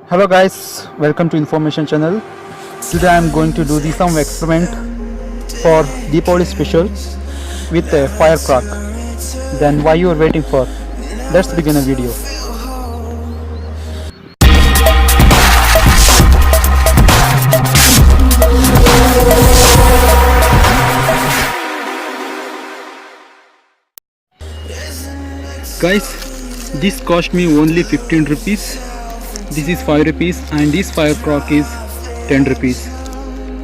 Hello guys, welcome to information channel. Today I am going to do the some experiment for Diwali special with a firecrack. Then why you are waiting for? Let's begin a video. Guys, this cost me only 15 rupees. This is 5 rupees and this firecrack is 10 rupees.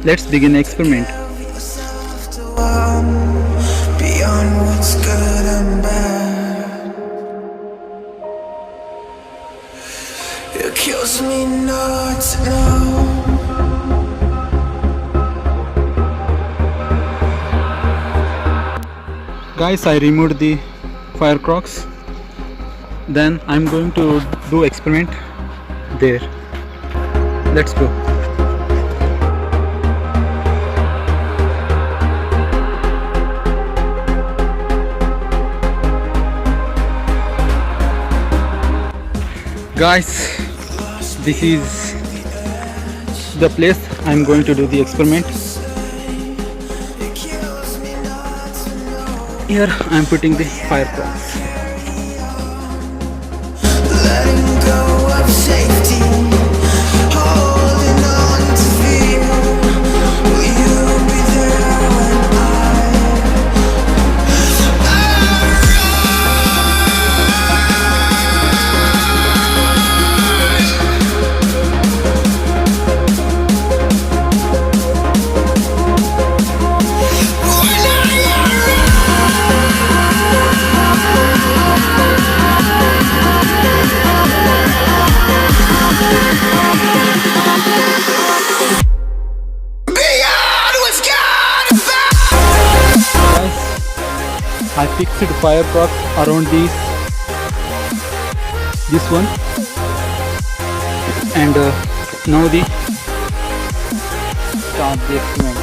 Let's begin the experiment. Beyond what's good and bad, it kills me not to know. Guys, I removed the firecracks. Then I'm going to do experiment there. Let's go. Guys, this is the place I'm going to do the experiment. Here I'm putting the firecracks. Letting go of safety, holding on to fear. Will you be there when I fixed firecrack around this one, and now the start the experiment.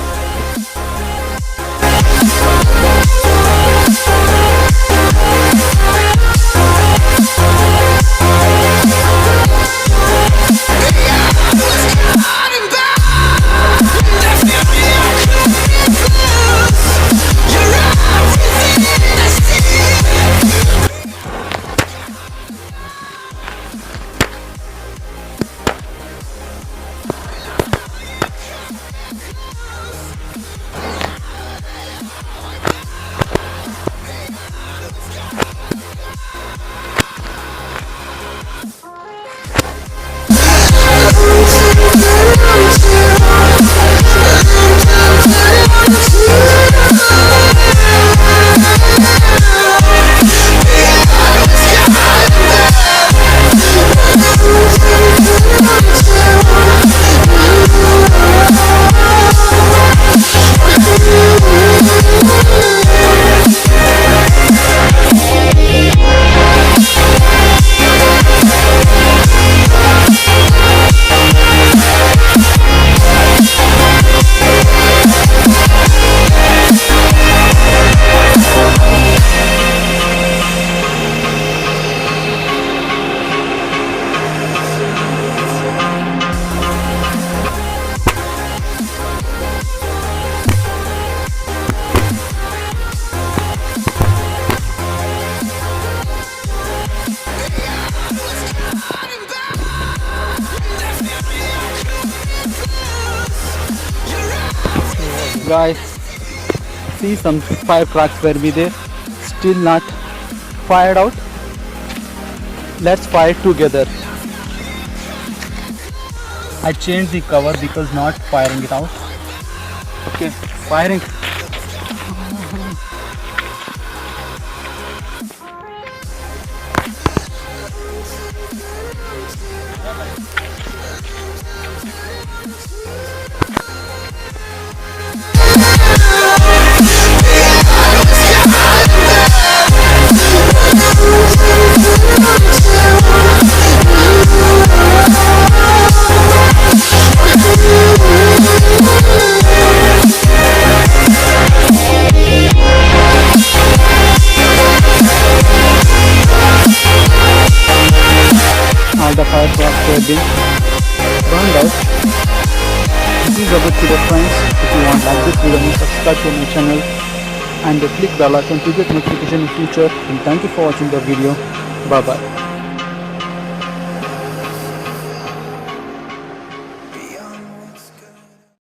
Guys, see, some firecracks were be there, still not fired out. Let's fire together. I changed the cover because not firing it out. Okay, firing. All the firecrackers were being Burn guys, please about to the friends. If you want like this video, subscribe to my channel and click the like and to get notification in future. And thank you for watching the video. Bye bye.